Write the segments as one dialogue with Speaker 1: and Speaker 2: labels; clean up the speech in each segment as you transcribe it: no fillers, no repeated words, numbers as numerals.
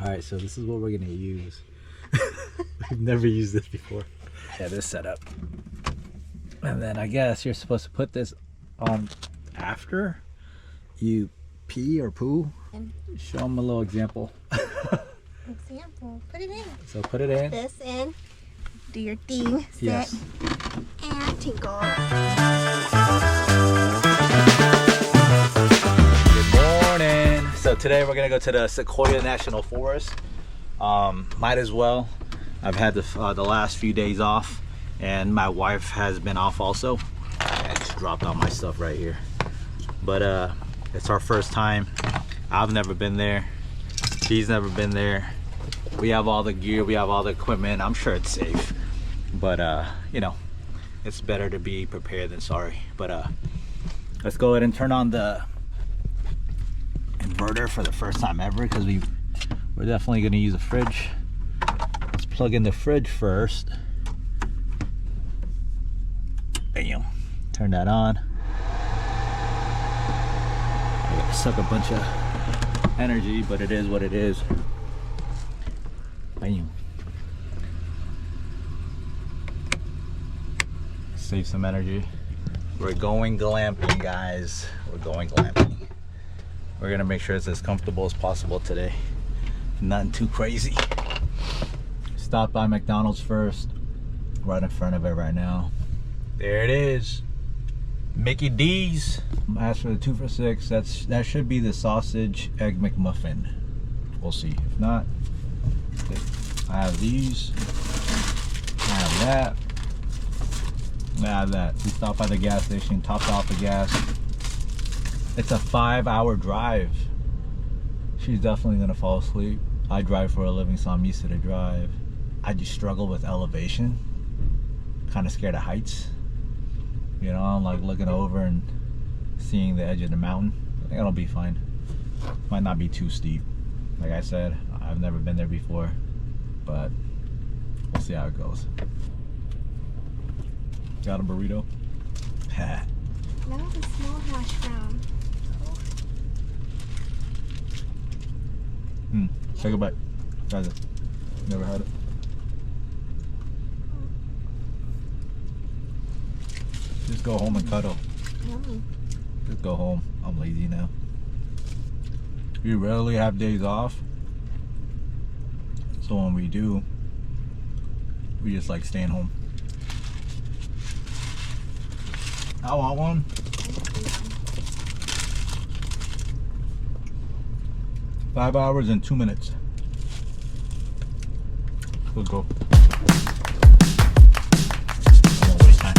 Speaker 1: Alright, so this is what we're gonna use. We've never used this before. Yeah, this setup. And then I guess you're supposed to put this on after you pee or poo. Show them a little example.
Speaker 2: Example. Put it in.
Speaker 1: So put it in.
Speaker 2: Put this in. Do your thing. Sit.
Speaker 1: Yes.
Speaker 2: And tinkle.
Speaker 1: Good morning. So today we're gonna go to the Sequoia National Forest. Might as well. I've had the last few days off, and my wife has been off also. I just dropped all my stuff right here. But it's our first time. I've never been there. She's never been there. We have all the gear, we have all the equipment. I'm sure it's safe, but you know, it's better to be prepared than sorry. But let's go ahead and turn on the inverter for the first time ever, because we're definitely going to use a fridge. Let's plug in the fridge first. Bam. Turn that on. I gotta suck a bunch of energy, but it is what it is. Bam. Save some energy. We're going glamping, guys. We're going glamping. We're gonna make sure it's as comfortable as possible today. Nothing too crazy. Stop by McDonald's first. Right in front of it right now. There it is. Mickey D's. Ask for the 2 for $6. That should be the sausage egg McMuffin. We'll see. If not, I have these. I have that. I have that. We stopped by the gas station, topped off the gas. It's a 5-hour drive. She's definitely gonna fall asleep. I drive for a living, so I'm used to the drive. I just struggle with elevation. Kind of scared of heights. You know, I'm like looking over and seeing the edge of the mountain. I think it'll be fine. Might not be too steep. Like I said, I've never been there before, but we'll see how it goes. Got a burrito?
Speaker 2: That was a small hash brown.
Speaker 1: Take a bite. Guys, never had it. Just go home and cuddle.
Speaker 2: Yummy.
Speaker 1: Just go home. I'm lazy now. We rarely have days off. So when we do, we just like staying home. I want one. 5 hours and 2 minutes. Let's go. I won't waste time.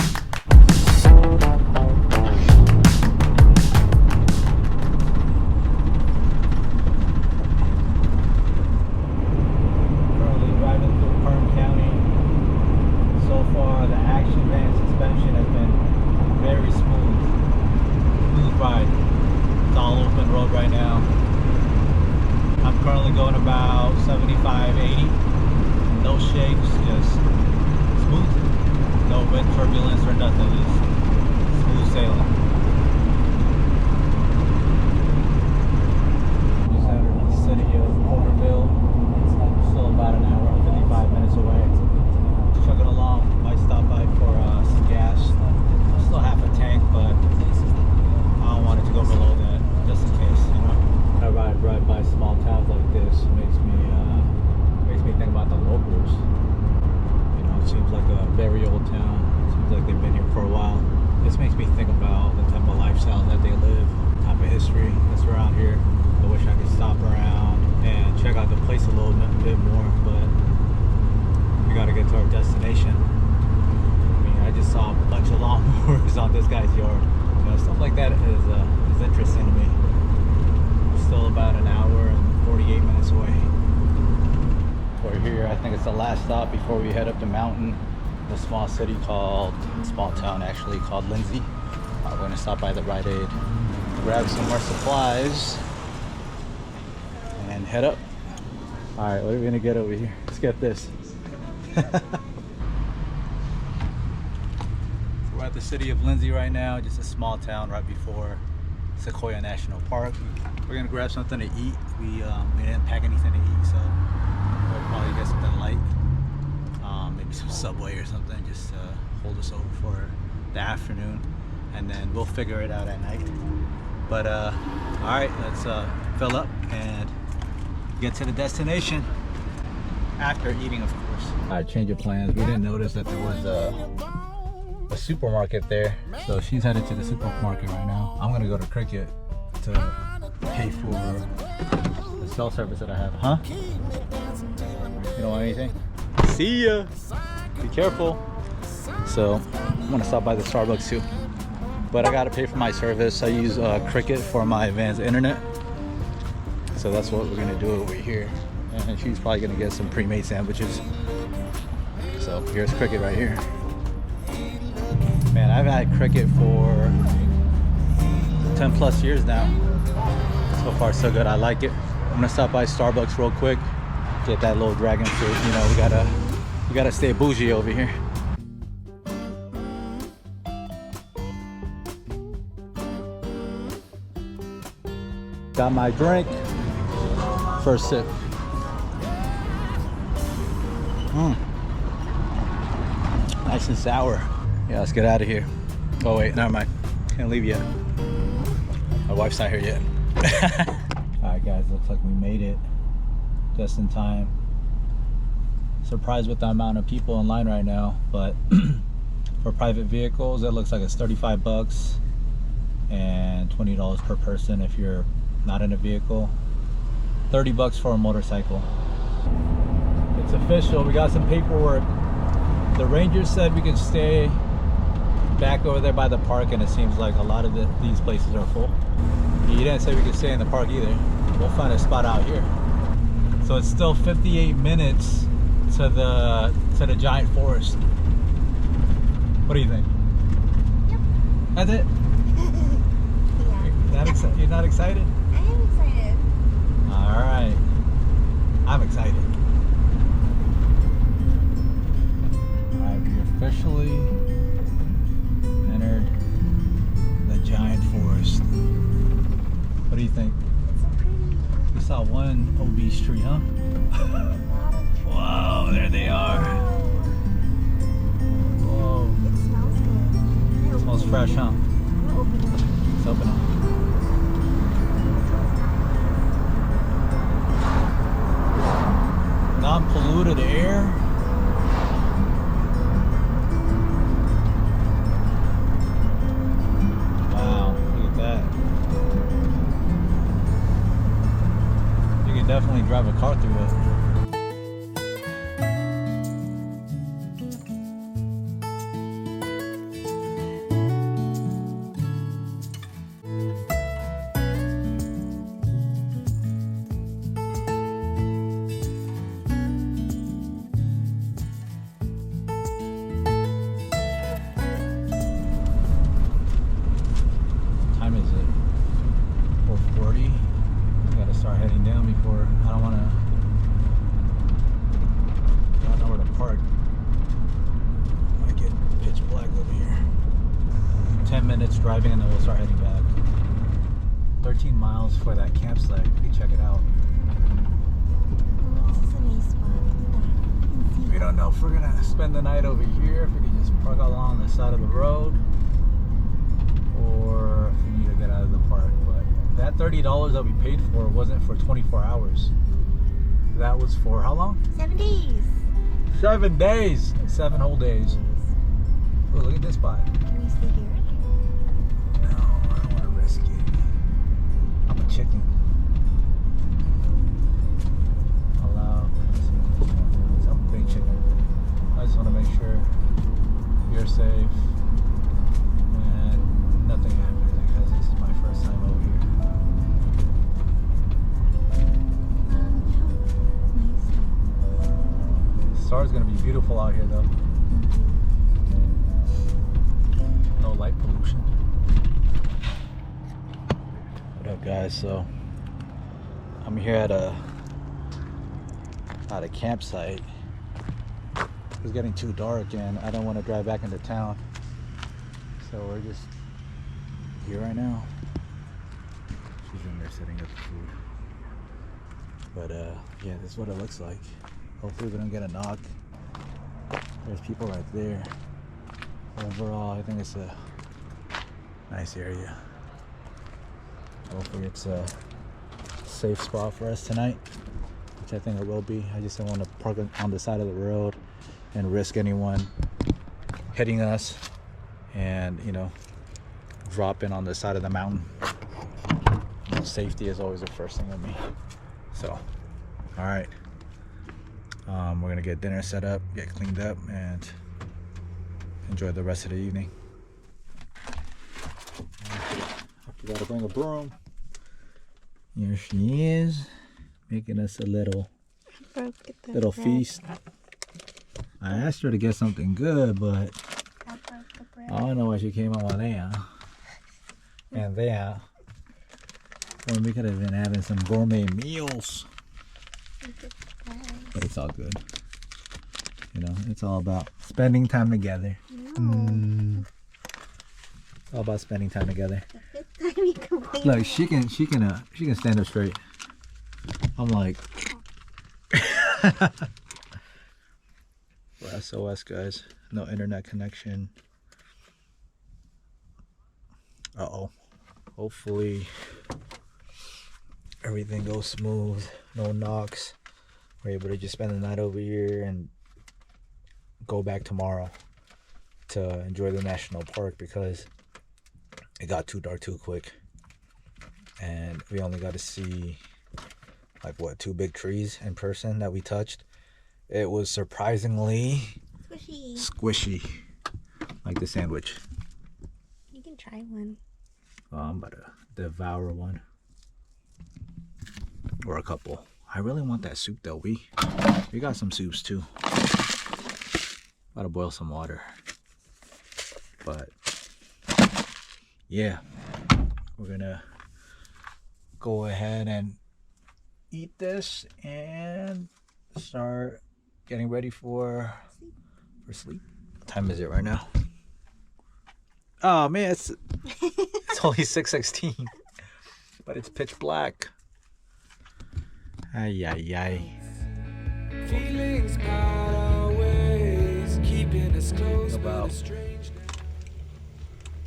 Speaker 1: Currently driving through Kern County. So far, the actionvan suspension has been very smooth. Smooth ride. It's all open road right now. I'm currently going about 75, 80. No shakes, just smooth. No wind turbulence or nothing, just smooth sailing. Just entered the city of Porterville. It's still about an hour and 55 minutes away. Chugging along, might stop by for some gas. Still half a tank, but I don't want it to go below that, just in case, you know. I ride by small towns like this, makes me think about the locals. You know, it seems like a very old town. It seems like they've been here for a while. This makes me think about the type of lifestyle that they live, the type of history that's around here. I wish I could stop around and check out the place a little bit more, but we gotta get to our destination. I mean, I just saw a bunch of lawnmowers on this guy's yard. You know, stuff like that is interesting to me. Still about an hour and 48 minutes away. We're here. I think it's the last stop before we head up the mountain. The small city small town actually called Lindsay. We're gonna stop by the Rite Aid, grab some more supplies, and head up. All right, what are we gonna get over here? Let's get this. We're at the city of Lindsay right now, just a small town right before Sequoia National Park. We're gonna grab something to eat. We didn't pack anything to eat, so we'll probably get something light. Maybe some Subway or something, just to hold us over for the afternoon, and then we'll figure it out at night. But all right, let's fill up and get to the destination after eating, of course. All right, change of plans. We didn't notice that there was a supermarket there, so she's headed to the supermarket right now. I'm gonna go to Cricket to pay for the cell service that I have. Huh? You don't want anything? See ya. Be careful. So I'm gonna stop by the Starbucks too, but I gotta pay for my service. I use Cricket for my advanced internet, so that's what we're gonna do over here. And she's probably gonna get some pre-made sandwiches. So here's Cricket right here. Man, I've had Cricket for 10 plus years now. So far so good, I like it. I'm gonna stop by Starbucks real quick, get that little dragon fruit. You know, we gotta stay bougie over here. Got my drink. First sip. Nice and sour. Yeah, let's get out of here. Oh wait, never mind. Can't leave yet. My wife's not here yet. Alright guys, looks like we made it just in time. Surprised with the amount of people in line right now, but for private vehicles it looks like it's 35 bucks and $20 per person if you're not in a vehicle. 30 bucks for a motorcycle. It's official, we got some paperwork. The ranger said we can stay back over there by the park, and it seems like a lot of these places are full. He didn't say we could stay in the park either. We'll find a spot out here. So it's still 58 minutes to the giant forest. What do you think?
Speaker 2: Yep.
Speaker 1: That's it?
Speaker 2: Yeah.
Speaker 1: You're not excited?
Speaker 2: I am excited.
Speaker 1: All right. I'm excited. All right, we officially entered the giant forest. What do you think?
Speaker 2: It's so pretty.
Speaker 1: We saw one obese tree, huh? Whoa, there they are. Whoa.
Speaker 2: It smells good.
Speaker 1: It smells fresh, huh?
Speaker 2: We'll open it.
Speaker 1: Let's open it. Non-polluted air. Wow, look at that. You can definitely drive a car through it. Start heading down before I don't know where to park. Might get pitch black over here. 10 minutes driving and then we'll start heading back. 13 miles for that campsite. You can check it out.
Speaker 2: Oh, this is a nice spot. Look at that.
Speaker 1: We don't know if we're gonna spend the night over here, if we can just park along the side of the road, or if we need to get out of the park. But that $30 that we paid for wasn't for 24 hours. That was for how long?
Speaker 2: 7 days.
Speaker 1: 7 days. 7 whole days. Oh, look at this spot.
Speaker 2: Can we stay here?
Speaker 1: No, I don't want to risk it. I'm a chicken. Allow. I'm a big chicken. I just want to make sure you're safe and nothing happens, because this is my first time over here. Star's gonna be beautiful out here though. No light pollution. What up guys? So I'm here at a campsite. It's getting too dark and I don't want to drive back into town. So we're just here right now. She's in there setting up the food. But yeah, this is what it looks like. Hopefully we don't get a knock. There's people right there. Overall, I think it's a nice area. Hopefully it's a safe spot for us tonight, which I think it will be. I just don't want to park on the side of the road and risk anyone hitting us and, you know, dropping on the side of the mountain. Safety is always the first thing with me. So, all right. We're gonna get dinner set up, get cleaned up, and enjoy the rest of the evening. I forgot to bring a broom. Here she is, making us a little feast. I asked her to get something good, but I don't know why she came on there. And there, when we could have been having some gourmet meals. But it's all good. You know, it's all about spending time together. It's all about spending time together. Look, she can stand up straight. I'm like, we're SOS, guys. No internet connection. Uh-oh. Hopefully everything goes smooth. No knocks. We're able to just spend the night over here and go back tomorrow to enjoy the national park, because it got too dark too quick. And we only got to see like what, 2 big trees in person that we touched. It was surprisingly squishy, like the sandwich.
Speaker 2: You can try one.
Speaker 1: Oh, I'm about to devour one or a couple. I really want that soup though. We got some soups too. Gotta boil some water. But yeah, we're gonna go ahead and eat this and start getting ready for sleep. What time is it right now? Oh man, it's only 6:16, but it's pitch black. Ay ay ay.
Speaker 3: Feelings always keeping us close.
Speaker 1: About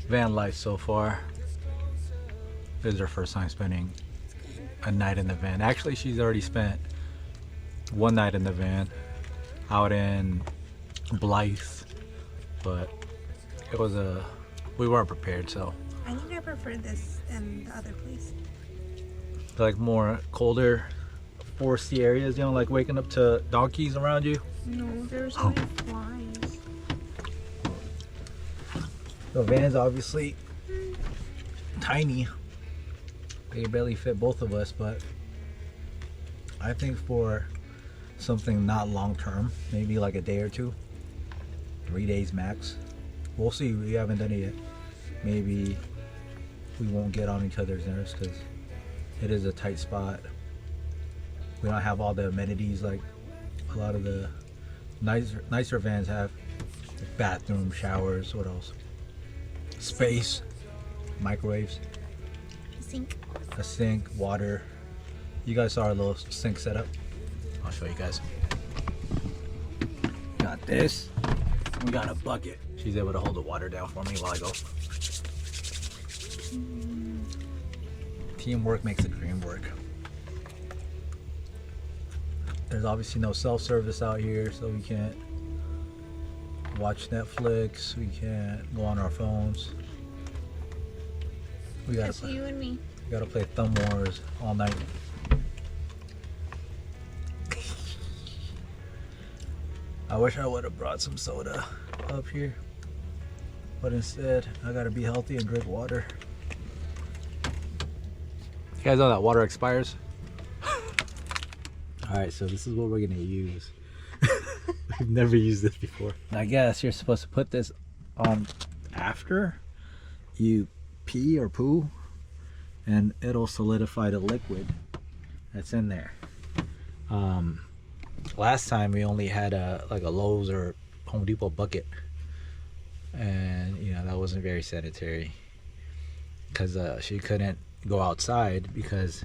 Speaker 1: van life so far. This is her first time spending a night in the van. Actually, she's already spent one night in the van out in Blythe, but it was we weren't prepared, so
Speaker 2: I think I prefer this than the other place.
Speaker 1: like more colder foresty areas, you know, like waking up to donkeys around you.
Speaker 2: No, there's only flies.
Speaker 1: The van's obviously tiny. They barely fit both of us, but I think for something not long term, maybe like a day or two, 3 days max. We'll see. We haven't done it yet. Maybe we won't get on each other's nerves because it is a tight spot. We don't have all the amenities like a lot of the nicer vans have. Bathroom, showers, what else? Space, microwaves, a sink, water. You guys saw our little sink setup. I'll show you guys. Got this. We got a bucket. She's able to hold the water down for me while I go. Teamwork makes the dream work. There's obviously no self-service out here, so we can't watch Netflix. We can't go on our phones. We gotta
Speaker 2: Just you and me.
Speaker 1: We gotta play Thumb Wars all night. I wish I would have brought some soda up here, but instead I gotta be healthy and drink water. You guys know that water expires? Alright, so this is what we're gonna use. We've never used this before. I guess you're supposed to put this on after you pee or poo, and it'll solidify the liquid that's in there. Last time we only had like a Lowe's or Home Depot bucket, and you know that wasn't very sanitary because she couldn't go outside because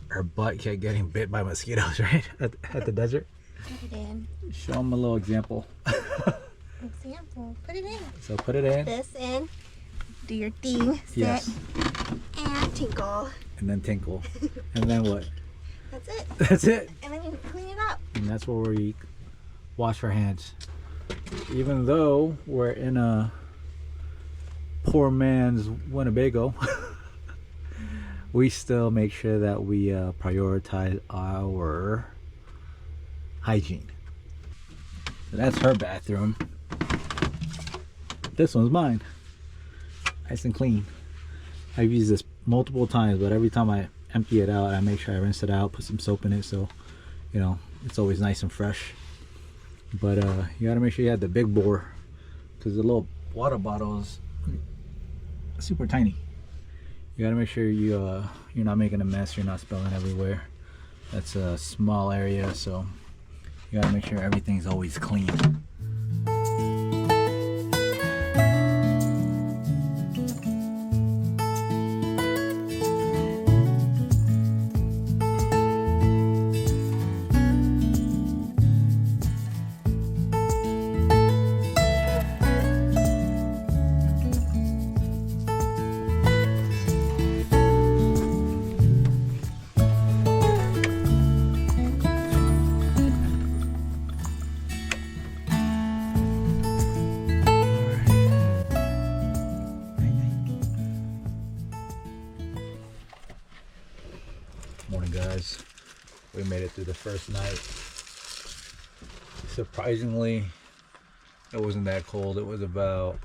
Speaker 1: her butt kept getting bit by mosquitoes, right? At the desert.
Speaker 2: Put it in.
Speaker 1: Show them a little example.
Speaker 2: Example. Put it in.
Speaker 1: So put it in.
Speaker 2: This in. Do your thing. Sit.
Speaker 1: Yes.
Speaker 2: And tinkle.
Speaker 1: And then tinkle. And then what?
Speaker 2: That's it.
Speaker 1: That's it.
Speaker 2: And then you clean it up.
Speaker 1: And that's where we wash our hands. Even though we're in a poor man's Winnebago, we still make sure that we prioritize our hygiene. So that's her bathroom. This one's mine. Nice and clean. I've used this multiple times, but every time I empty it out, I make sure I rinse it out, put some soap in it, so you know it's always nice and fresh. But you gotta make sure you have the big bore, because the little water bottle is super tiny. You gotta make sure you're not making a mess, you're not spilling everywhere. That's a small area, so you gotta make sure everything's always clean. Morning, guys. We made it through the first night. Surprisingly, it wasn't that cold. It was about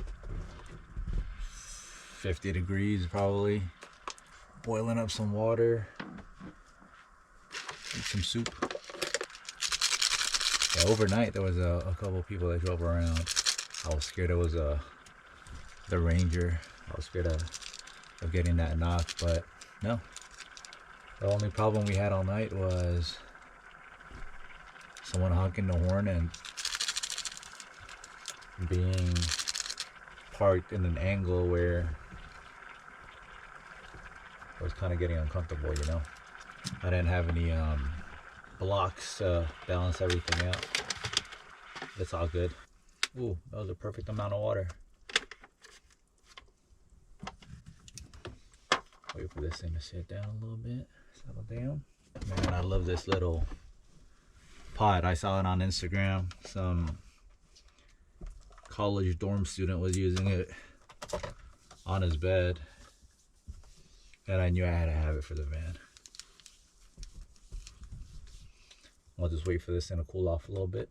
Speaker 1: 50 degrees probably. Boiling up some water, eat some soup. Yeah, overnight there was a couple people that drove around. I was scared it was the ranger. I was scared of getting that knocked, but no. The only problem we had all night was someone honking the horn and being parked in an angle where I was kind of getting uncomfortable, you know. I didn't have any blocks to balance everything out. It's all good. Ooh, that was a perfect amount of water. Wait for this thing to sit down a little bit. Settle down. Man, I love this little pot. I saw it on Instagram. Some college dorm student was using it on his bed, and I knew I had to have it for the van. I'll just wait for this thing to cool off a little bit,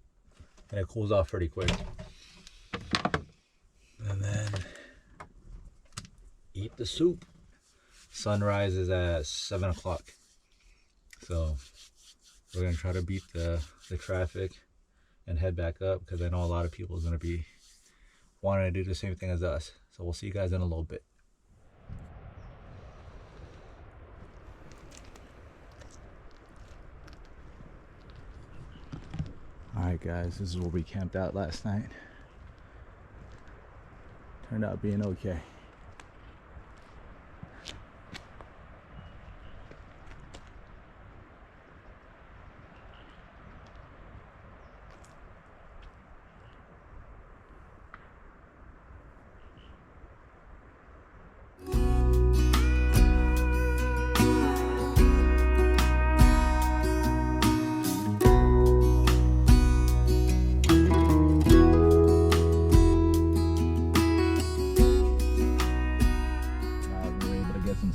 Speaker 1: and it cools off pretty quick. And then eat the soup. Sunrise is at 7 o'clock, so we're gonna try to beat the traffic and head back up, because I know a lot of people are gonna be wanting to do the same thing as us. So we'll see you guys in a little bit. Alright guys, this is where we camped out last night. Turned out being okay.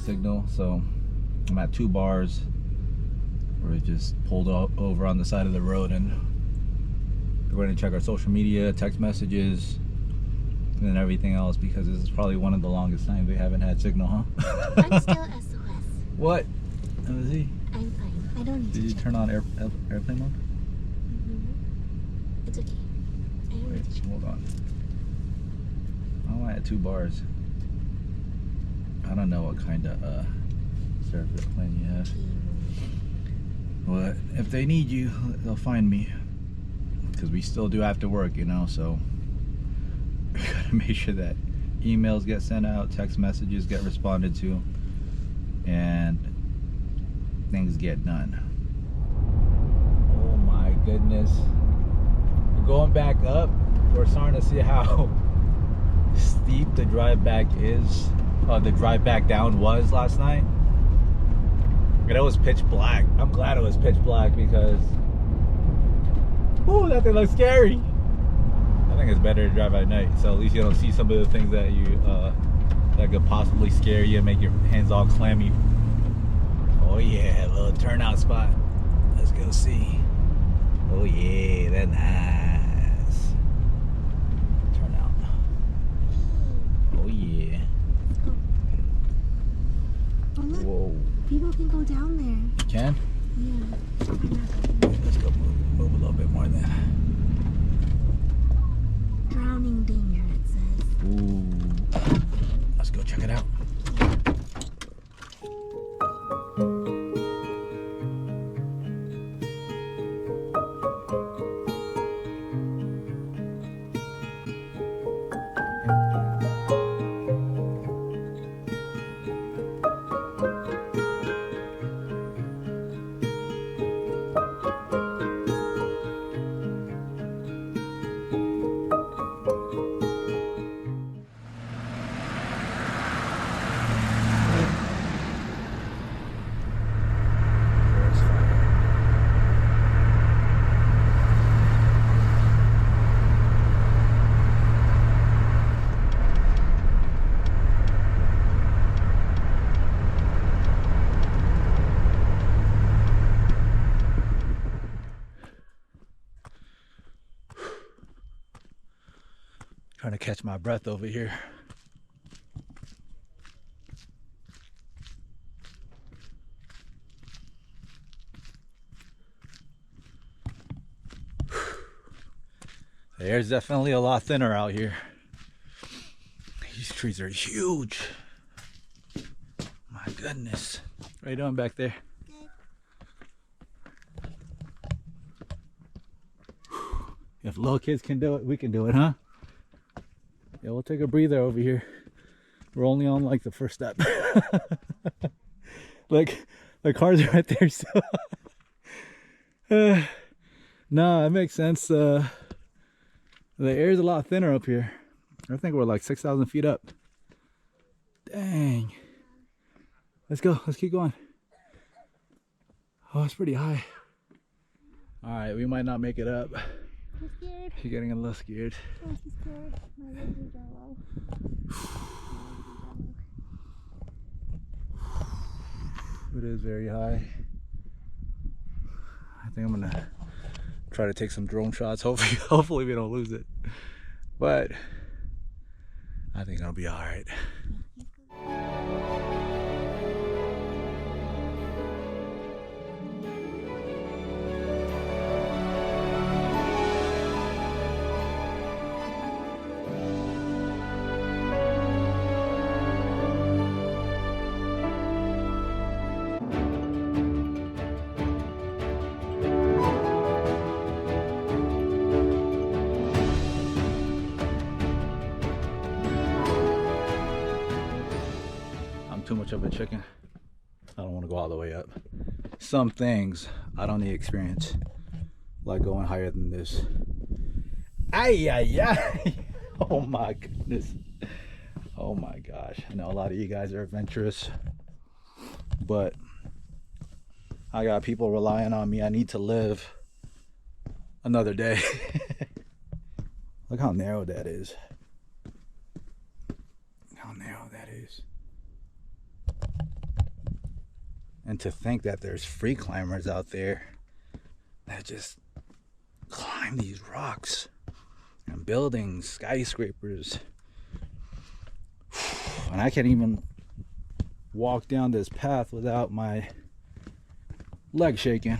Speaker 1: Signal, so I'm at 2 bars. We're just pulled over on the side of the road, and we're going to check our social media, text messages, and everything else, because this is probably one of the longest times we haven't had signal, huh?
Speaker 2: I'm still SOS.
Speaker 1: What? Let me see.
Speaker 2: I'm fine. I don't need
Speaker 1: Did
Speaker 2: to
Speaker 1: you
Speaker 2: check.
Speaker 1: turn on airplane mode?
Speaker 2: It's okay. I don't need to check.
Speaker 1: Hold on. I'm at 2 bars. I don't know what kind of service plan you have. But if they need you, they'll find me. Because we still do have to work, you know, so we gotta make sure that emails get sent out, text messages get responded to. and things get done. Oh my goodness. Going back up, we're starting to see how steep the drive back is. The drive back down was last night. And it was pitch black. I'm glad it was pitch black because, ooh, that thing looks scary. I think it's better to drive at night, so at least you don't see some of the things that you that could possibly scare you and make your hands all clammy. Oh yeah, a little turnout spot. Let's go see. Oh yeah, that's nice. Turnout. Oh yeah.
Speaker 2: Oh look,
Speaker 1: Whoa.
Speaker 2: people can go down there.
Speaker 1: You can?
Speaker 2: Yeah.
Speaker 1: Let's go move a little bit more then.
Speaker 2: Drowning danger, it says.
Speaker 1: Ooh. Let's go check it out. Trying to catch my breath over here. The air's definitely a lot thinner out here. These trees are huge. My goodness. What are you doing back there? If little kids can do it, we can do it, huh? Yeah, we'll take a breather over here. We're only on like the first step. Like the cars are right there, so no, it makes sense. The air's a lot thinner up here. I think we're like 6,000 feet up. Dang. Let's go. Let's keep going. Oh, it's pretty high. All right, we might not make it up.
Speaker 2: I'm scared.
Speaker 1: She's getting a little scared.
Speaker 2: I'm scared. My legs are jello.
Speaker 1: It is very high. I think I'm gonna try to take some drone shots. Hopefully we don't lose it. But I think it'll be all right. Too much of a chicken. I don't want to go all the way up. Some things I don't need experience, like going higher than this. Ay, ay, ay. Oh my goodness. Oh my gosh. I know a lot of you guys are adventurous, but I got people relying on me. I need to live another day. Look how narrow that is. Look how narrow that is. And to think that there's free climbers out there that just climb these rocks and buildings, skyscrapers. And I can't even walk down this path without my leg shaking.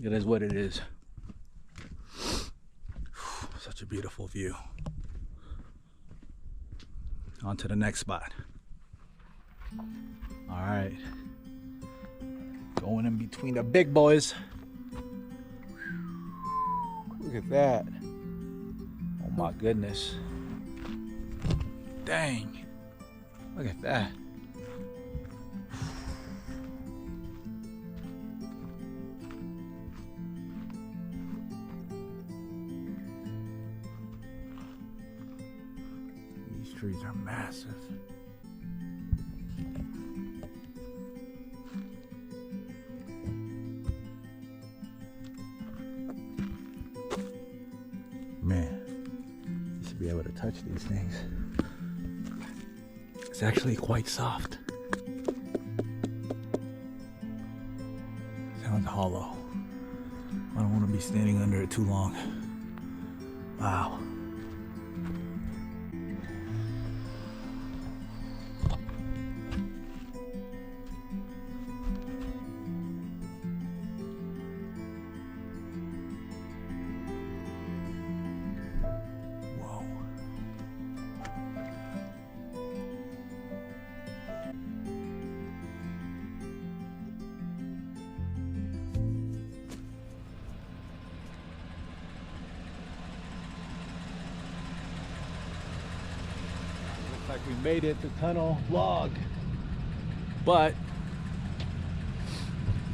Speaker 1: It is what it is. Such a beautiful view. On to the next spot. All right, going in between the big boys. Look at that. Oh my goodness. Dang, look at that. trees are massive. Man, you should be able to touch these things. It's actually quite soft. Sounds hollow. I don't want to be standing under it too long. Wow. Like we made it, the tunnel vlog, but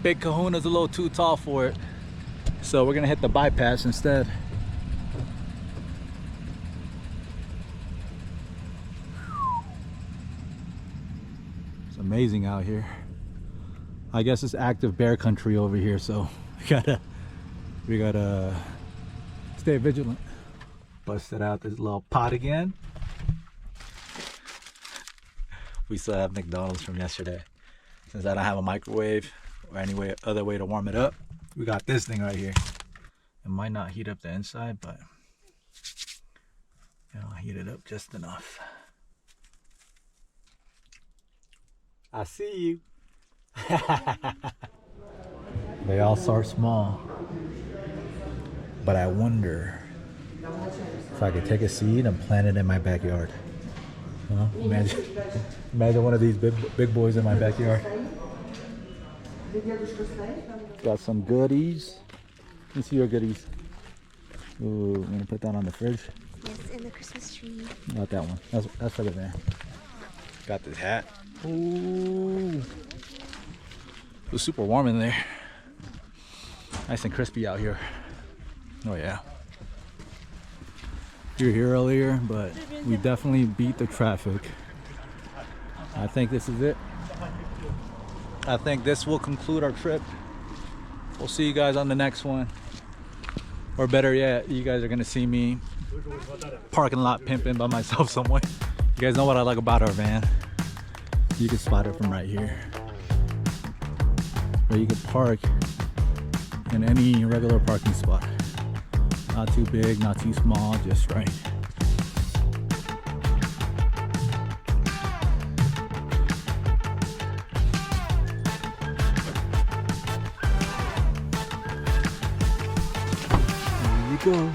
Speaker 1: Big Kahuna's a little too tall for it, so we're gonna hit the bypass instead. It's amazing out here. I guess it's active bear country over here, so we gotta stay vigilant. Busted out this little pot again. We still have McDonald's from yesterday. Since I don't have a microwave or any other way to warm it up, we got this thing right here. It might not heat up the inside, but it'll heat it up just enough. I see you. They all start small, but I wonder if I could take a seed and plant it in my backyard. Huh? Imagine one of these big boys in my backyard. Got some goodies. Let me see your goodies. Ooh, I'm gonna put that on the fridge.
Speaker 2: Yes, in the Christmas tree.
Speaker 1: Not that one. That's for the van. Got this hat. Ooh. It was super warm in there. Nice and crispy out here. Oh yeah. We were here earlier, but we definitely beat the traffic. I think this is it. I think this will conclude our trip. We'll see you guys on the next one. Or better yet, you guys are gonna see me parking lot pimping by myself somewhere. You guys know what I like about our van. You can spot it from right here. But you can park in any regular parking spot. Not too big, not too small, just right. There you go.